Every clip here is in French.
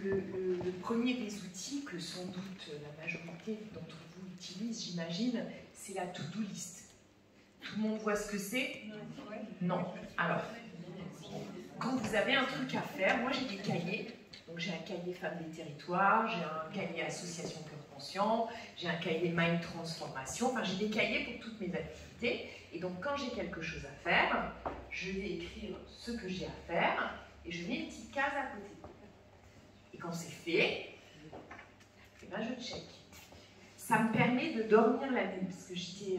le premier des outils que sans doute la majorité d'entre vous utilisent, j'imagine, c'est la to-do list. Tout le monde voit ce que c'est? Non. Alors, quand vous avez un truc à faire, moi j'ai des cahiers. Donc j'ai un cahier Femmes des Territoires, j'ai un cahier Association Cœur Conscient, j'ai un cahier Mind Transformation, enfin j'ai des cahiers pour toutes mes activités. Et donc quand j'ai quelque chose à faire, je vais écrire ce que j'ai à faire et je mets une petite case à côté. Et quand c'est fait, eh ben je check. Ça me permet de dormir la nuit, parce que j'ai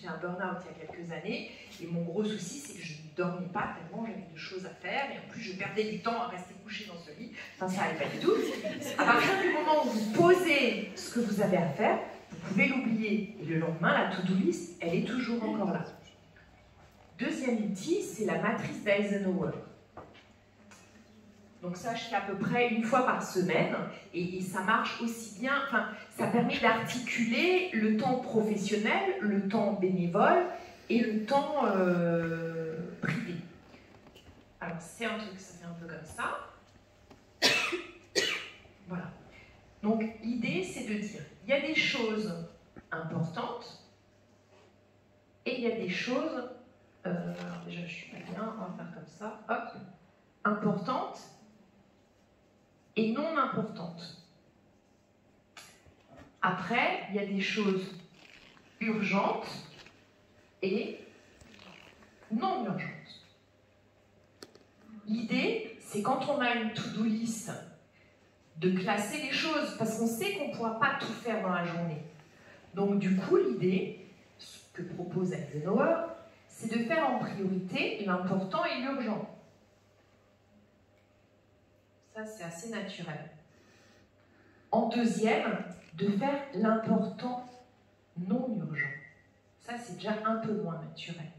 fait un burn-out il y a quelques années, et mon gros souci, c'est que je ne dormais pas tellement j'avais de choses à faire, et en plus je perdais du temps à rester couché dans ce lit. Enfin, ça n'allait pas du tout. À partir du moment où vous posez ce que vous avez à faire, vous pouvez l'oublier. Et le lendemain, la to-do list, elle est toujours encore là. Deuxième outil, c'est la matrice d'Eisenhower. Donc ça, je fais à peu près une fois par semaine, et ça marche aussi bien, enfin, ça permet d'articuler le temps professionnel, le temps bénévole et le temps privé. Alors c'est un truc, ça fait un peu comme ça. Voilà. Donc l'idée, c'est de dire, il y a des choses importantes et il y a des choses, alors déjà je suis pas bien, on va faire comme ça, hop, importantes et non importantes. Après, il y a des choses urgentes et non urgentes. L'idée, c'est quand on a une to-do list, de classer les choses, parce qu'on sait qu'on ne pourra pas tout faire dans la journée. Donc du coup, l'idée, ce que propose Eisenhower, c'est de faire en priorité l'important et l'urgent. Ça, c'est assez naturel. En deuxième, de faire l'important non urgent. Ça, c'est déjà un peu moins naturel.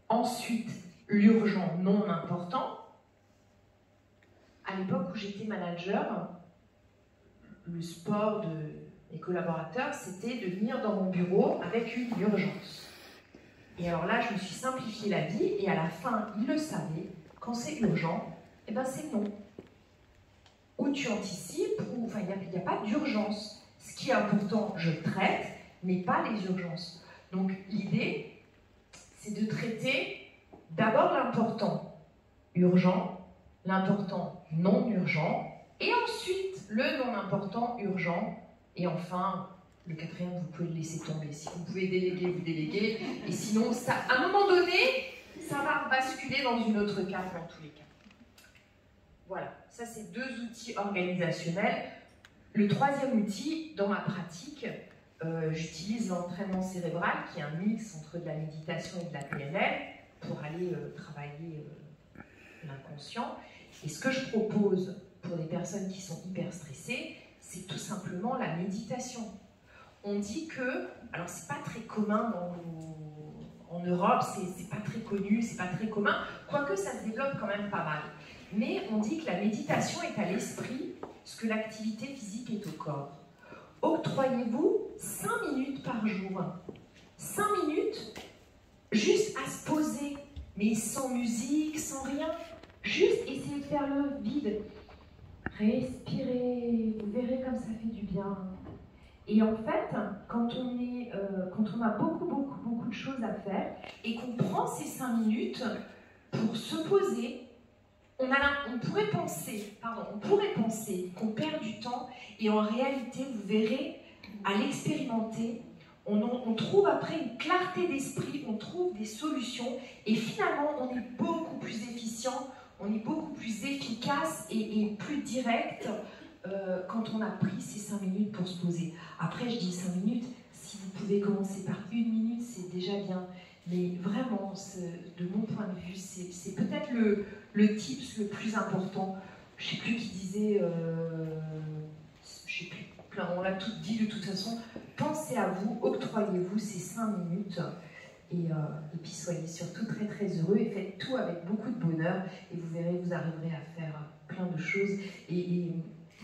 Ensuite, l'urgent non important. À l'époque où j'étais manager, le sport de mes collaborateurs, c'était de venir dans mon bureau avec une urgence. Et alors là, je me suis simplifié la vie, et à la fin, ils le savaient, quand c'est urgent, eh ben c'est non. Ou tu anticipes, ou enfin, il n'y a pas d'urgence. Ce qui est important, je traite, mais pas les urgences. Donc l'idée, c'est de traiter d'abord l'important urgent, l'important non urgent, et ensuite le non important urgent, et enfin le quatrième, vous pouvez le laisser tomber. Si vous pouvez déléguer, vous déléguez, et sinon, ça, à un moment donné, ça va basculer dans une autre case dans tous les cas. Voilà, ça c'est deux outils organisationnels. Le troisième outil, dans ma pratique, j'utilise l'entraînement cérébral, qui est un mix entre de la méditation et de la PNL, pour aller travailler l'inconscient. Et ce que je propose pour les personnes qui sont hyper stressées, c'est tout simplement la méditation. On dit que, alors c'est pas très commun en Europe, c'est pas très connu, c'est pas très commun, quoique ça se développe quand même pas mal. Mais on dit que la méditation est à l'esprit ce que l'activité physique est au corps. Octroyez-vous 5 minutes par jour. 5 minutes, juste à se poser, mais sans musique, sans rien. Juste essayer de faire le vide. Respirez, vous verrez comme ça fait du bien. Et en fait, quand on a beaucoup de choses à faire et qu'on prend ces 5 minutes pour se poser, on pourrait penser qu'on perd du temps, et en réalité, vous verrez, à l'expérimenter, on trouve après une clarté d'esprit, on trouve des solutions, et finalement, on est beaucoup plus efficient, on est beaucoup plus efficace et plus direct quand on a pris ces 5 minutes pour se poser. Après, je dis 5 minutes, si vous pouvez commencer par 1 minute, c'est déjà bien. Mais vraiment, de mon point de vue, c'est peut-être le tips le plus important. Je ne sais plus qui disait, je sais plus, on l'a tout dit de toute façon, pensez à vous, octroyez-vous ces 5 minutes, et puis soyez surtout très très heureux, et faites tout avec beaucoup de bonheur, et vous verrez, vous arriverez à faire plein de choses. Et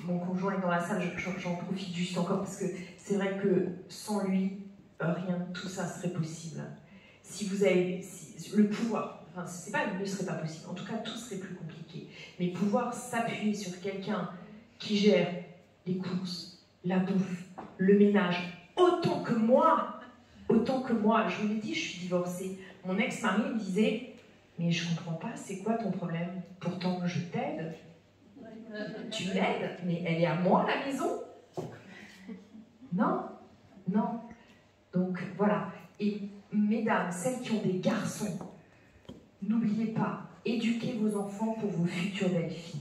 mon conjoint est dans la salle, j'en profite juste encore, parce que c'est vrai que sans lui, rien de tout ça serait possible. Si vous avez le pouvoir, enfin c'est pas il ne serait pas possible, en tout cas tout serait plus compliqué. Mais pouvoir s'appuyer sur quelqu'un qui gère les courses, la bouffe, le ménage, autant que moi, je vous l'ai dit, je suis divorcée. Mon ex-mari me disait, mais je comprends pas, c'est quoi ton problème? Pourtant je t'aide. Tu m'aides, mais elle est à moi la maison? Non, non. Donc voilà. Et mesdames, celles qui ont des garçons, n'oubliez pas, éduquez vos enfants pour vos futures belles filles.